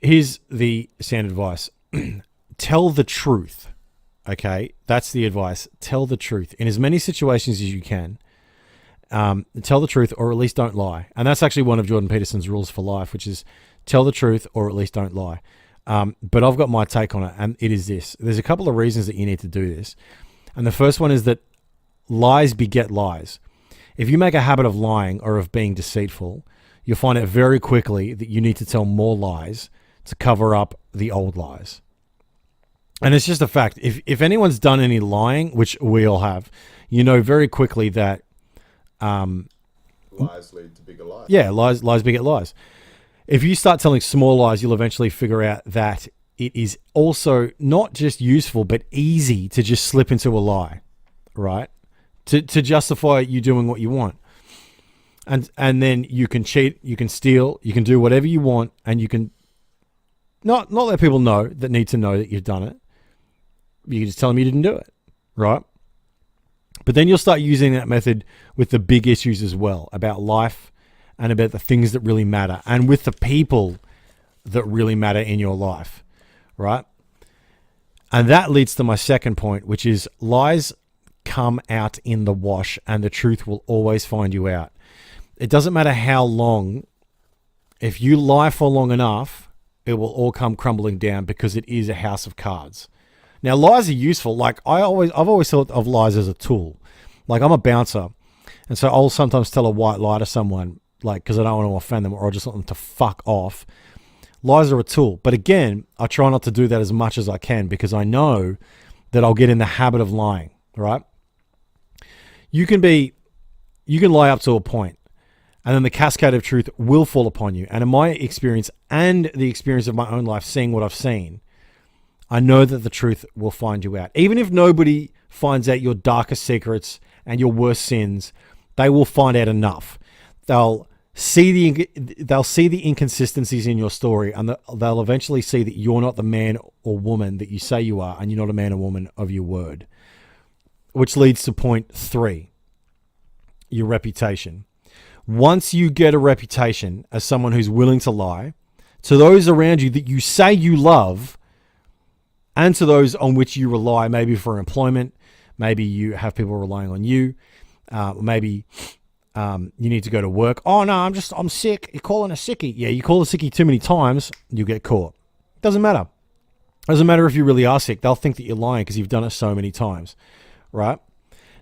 here's the sound advice. Tell the truth. Okay, that's the advice. Tell the truth in as many situations as you can. Tell the truth, or at least don't lie. And that's actually one of Jordan Peterson's rules for life, which is tell the truth, or at least don't lie. But I've got my take on it, and it is this. There's a couple of reasons that you need to do this. And the first one is that lies beget lies. If you make a habit of lying or of being deceitful, you'll find it very quickly that you need to tell more lies to cover up the old lies. And it's just a fact. If anyone's done any lying, which we all have, you know very quickly that lies lead to bigger lies. Yeah, lies beget lies. If you start telling small lies, you'll eventually figure out that it is also not just useful, but easy to just slip into a lie, right? To justify you doing what you want. And then you can cheat, you can steal, you can do whatever you want, and you can not let people know that need to know that you've done it. You can just tell them you didn't do it, right? But then you'll start using that method with the big issues as well, about life and about the things that really matter, and with the people that really matter in your life, right? And that leads to my second point, which is lies come out in the wash, and the truth will always find you out. It doesn't matter how long. If you lie for long enough, it will all come crumbling down, because it is a house of cards. Now, lies are useful. Like I've always thought of lies as a tool. Like I'm a bouncer, and so I'll sometimes tell a white lie to someone, like because I don't want to offend them, or I just want them to fuck off. Lies are a tool, but again, I try not to do that as much as I can, because I know that I'll get in the habit of lying. Right? You can lie up to a point, and then the cascade of truth will fall upon you. And in my experience, and the experience of my own life, seeing what I've seen, I know that the truth will find you out. Even if nobody finds out your darkest secrets and your worst sins, they will find out enough. They'll see the inconsistencies in your story, and they'll eventually see that you're not the man or woman that you say you are, and you're not a man or woman of your word. Which leads to point 3, your reputation. Once you get a reputation as someone who's willing to lie to those around you that you say you love, and to those on which you rely, maybe for employment, maybe you have people relying on you, maybe you need to go to work. Oh no, I'm sick. You're calling a sickie. Yeah, you call a sickie too many times, you get caught. Doesn't matter. Doesn't matter if you really are sick. They'll think that you're lying because you've done it so many times, right?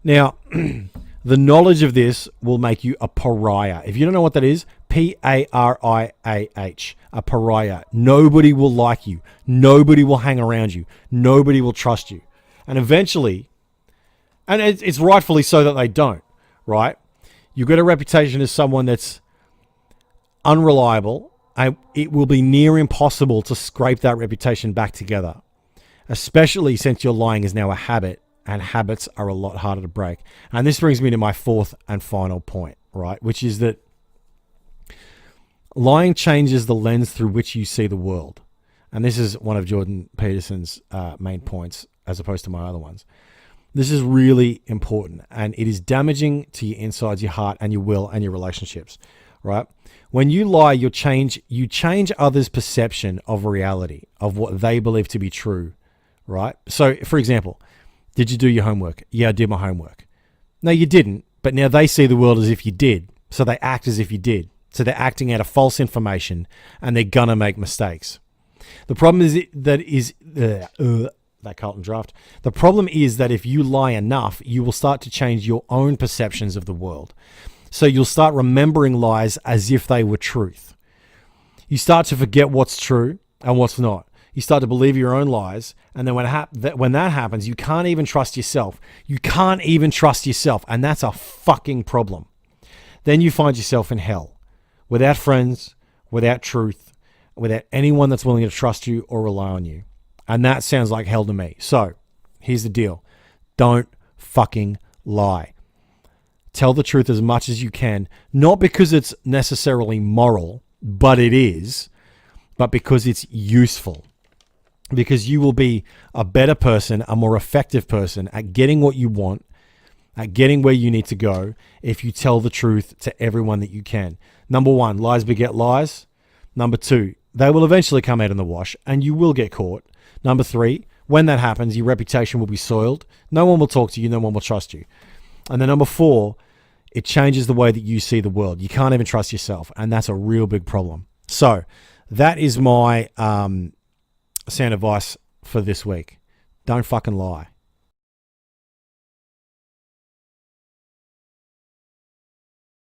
Now, the knowledge of this will make you a pariah. If you don't know what that is, Pariah, a pariah. Nobody will like you. Nobody will hang around you. Nobody will trust you. And eventually, and it's rightfully so that they don't, right? You get a reputation as someone that's unreliable, and it will be near impossible to scrape that reputation back together, especially since your lying is now a habit, and habits are a lot harder to break. And this brings me to my fourth and final point, right? Which is that lying changes the lens through which you see the world. And this is one of Jordan Peterson's main points, as opposed to my other ones. This is really important, and it is damaging to your insides, your heart, and your will, and your relationships, right? When you lie, you change others' perception of reality, of what they believe to be true, right? So, for example, did you do your homework? Yeah, I did my homework. No, you didn't, but now they see the world as if you did, so they act as if you did. So they're acting out of false information, and they're gonna make mistakes. The problem is that Carlton draft. The problem is that if you lie enough, you will start to change your own perceptions of the world. So you'll start remembering lies as if they were truth. You start to forget what's true and what's not. You start to believe your own lies, and then when that happens, you can't even trust yourself. You can't even trust yourself, and that's a fucking problem. Then you find yourself in hell, without friends, without truth, without anyone that's willing to trust you or rely on you. And that sounds like hell to me. So, here's the deal. Don't fucking lie. Tell the truth as much as you can, not because it's necessarily moral, but it is, but because it's useful. Because you will be a better person, a more effective person at getting what you want, at getting where you need to go, if you tell the truth to everyone that you can. Number 1, lies beget lies. Number 2, they will eventually come out in the wash and you will get caught. Number 3, when that happens, your reputation will be soiled. No one will talk to you. No one will trust you. And then number 4, it changes the way that you see the world. You can't even trust yourself. And that's a real big problem. So that is my sound advice for this week. Don't fucking lie.